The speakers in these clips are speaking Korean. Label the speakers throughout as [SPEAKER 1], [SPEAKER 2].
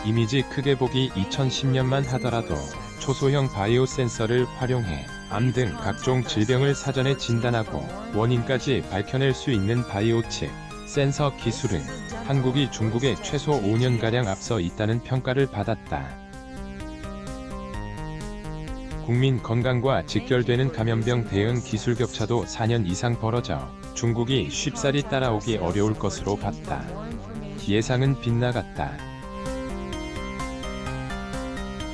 [SPEAKER 1] 이미지 크게 보기 2010년만 하더라도 초소형 바이오 센서를 활용해 암 등 각종 질병을 사전에 진단하고 원인까지 밝혀낼 수 있는 바이오 칩 센서 기술은 한국이 중국에 최소 5년가량 앞서 있다는 평가를 받았다. 국민 건강과 직결되는 감염병 대응 기술 격차도 4년 이상 벌어져 중국이 쉽사리 따라오기 어려울 것으로 봤다. 예상은 빗나갔다.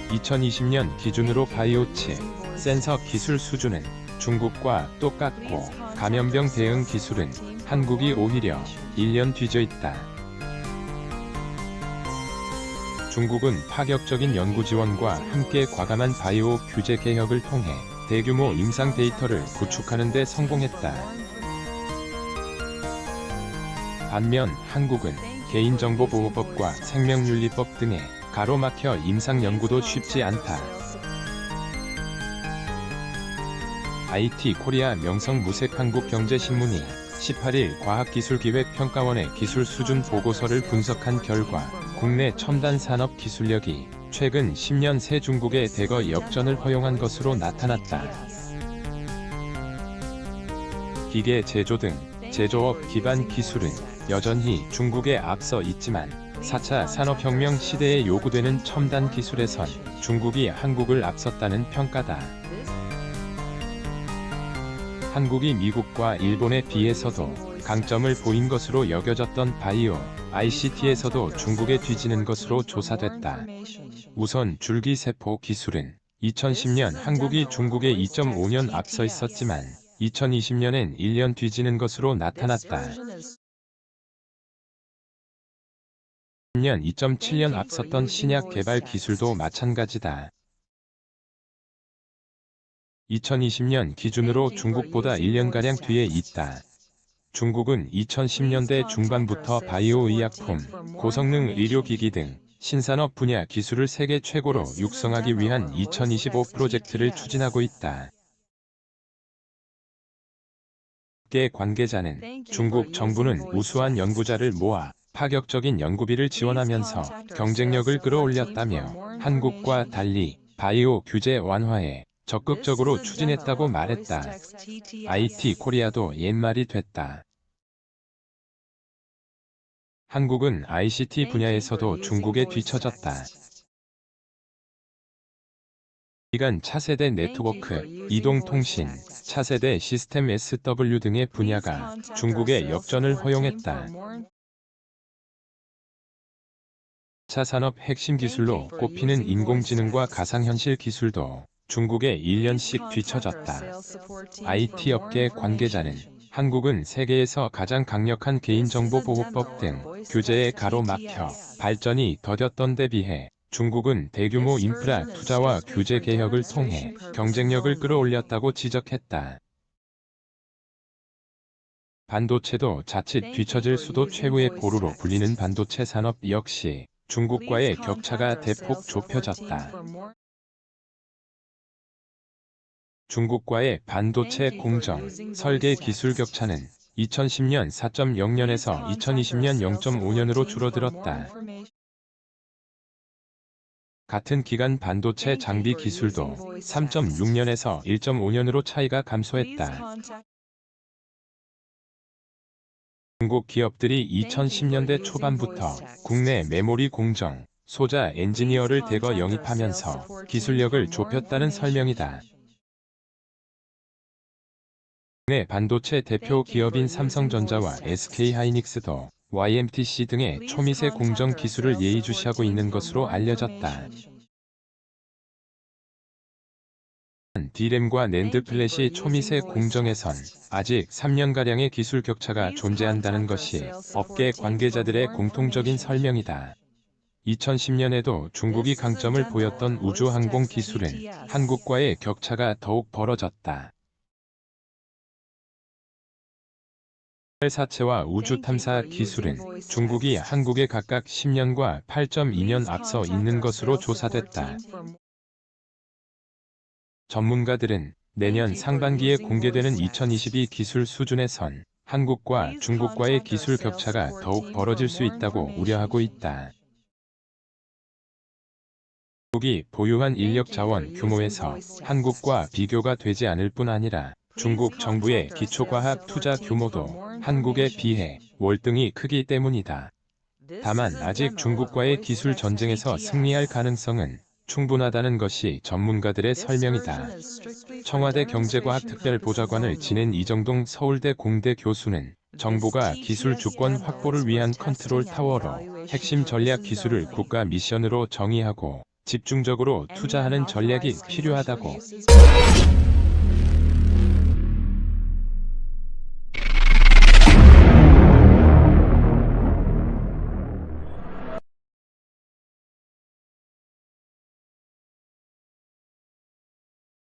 [SPEAKER 1] 2020년 기준으로 바이오 칩 센서 기술 수준은 중국과 똑같고 감염병 대응 기술은 한국이 오히려 1년 뒤져 있다. 중국은 파격적인 연구 지원과 함께 과감한 바이오 규제 개혁을 통해 대규모 임상 데이터를 구축하는 데 성공했다. 반면 한국은 개인정보보호법과 생명윤리법 등에 가로막혀 임상 연구도 쉽지 않다. IT 코리아 명성 무색 한국경제신문이 18일 과학기술기획평가원의 기술 수준 보고서를 분석한 결과 국내 첨단 산업 기술력이 최근 10년 새 중국의 대거 역전을 허용한 것으로 나타났다. 기계 제조 등 제조업 기반 기술은 여전히 중국에 앞서 있지만 4차 산업혁명 시대에 요구되는 첨단 기술에선 중국이 한국을 앞섰다는 평가다. 한국이 미국과 일본에 비해서도 강점을 보인 것으로 여겨졌던 바이오, ICT에서도 중국에 뒤지는 것으로 조사됐다. 우선 줄기세포 기술은 2010년 한국이 중국에 2.5년 앞서 있었지만 2020년엔 1년 뒤지는 것으로 나타났다. 10년 2.7년 앞섰던 신약 개발 기술도 마찬가지다. 2020년 기준으로 중국보다 1년가량 뒤에 있다. 중국은 2010년대 중반부터 바이오 의약품, 고성능 의료기기 등 신산업 분야 기술을 세계 최고로 육성하기 위한 2025 프로젝트를 추진하고 있다. 계 관계자는 중국 정부는 우수한 연구자를 모아 파격적인 연구비를 지원하면서 경쟁력을 끌어올렸다며 한국과 달리 바이오 규제 완화에 적극적으로 추진했다고 말했다. IT 코리아도 옛말이 됐다. 한국은 ICT 분야에서도 중국에 뒤처졌다. 기간 차세대 네트워크, 이동통신, 차세대 시스템 SW 등의 분야가 중국의 역전을 허용했다. 차 산업 핵심 기술로 꼽히는 인공지능과 가상현실 기술도 중국에 1년씩 뒤처졌다. IT 업계 관계자는 한국은 세계에서 가장 강력한 개인정보보호법 등 규제에 가로막혀 발전이 더뎠던 데 비해 중국은 대규모 인프라 투자와 규제 개혁을 통해 경쟁력을 끌어올렸다고 지적했다. 반도체도 자칫 뒤처질 수도 최후의 보루로 불리는 반도체 산업 역시 중국과의 격차가 대폭 좁혀졌다. 중국과의 반도체 공정, 설계 기술 격차는 2010년 4.0년에서 2020년 0.5년으로 줄어들었다. 같은 기간 반도체 장비 기술도 3.6년에서 1.5년으로 차이가 감소했다. 중국 기업들이 2010년대 초반부터 국내 메모리 공정, 소자 엔지니어를 대거 영입하면서 기술력을 좁혔다는 설명이다. 국내 반도체 대표 기업인 삼성전자와 SK하이닉스도 YMTC 등의 초미세 공정 기술을 예의주시하고 있는 것으로 알려졌다. D램과 낸드 플래시 초미세 공정에선 아직 3년가량의 기술 격차가 존재한다는 것이 업계 관계자들의 공통적인 설명이다. 2010년에도 중국이 강점을 보였던 우주항공 기술은 한국과의 격차가 더욱 벌어졌다. 사체와 우주 탐사 기술은 중국이 한국에 각각 10년과 8.2년 앞서 있는 것으로 조사됐다. 전문가들은 내년 상반기에 공개되는 2022 기술 수준에선 한국과 중국과의 기술 격차가 더욱 벌어질 수 있다고 우려하고 있다. 중국이 보유한 인력 자원 규모에서 한국과 비교가 되지 않을 뿐 아니라 중국 정부의 기초과학 투자 규모도 한국에 비해 월등히 크기 때문이다. 다만 아직 중국과의 기술 전쟁에서 승리할 가능성은 충분하다는 것이 전문가들의 설명이다. 청와대 경제과학특별보좌관을 지낸 이정동 서울대 공대 교수는 정부가 기술 주권 확보를 위한 컨트롤 타워로 핵심 전략 기술을 국가 미션으로 정의하고 집중적으로 투자하는 전략이 필요하다고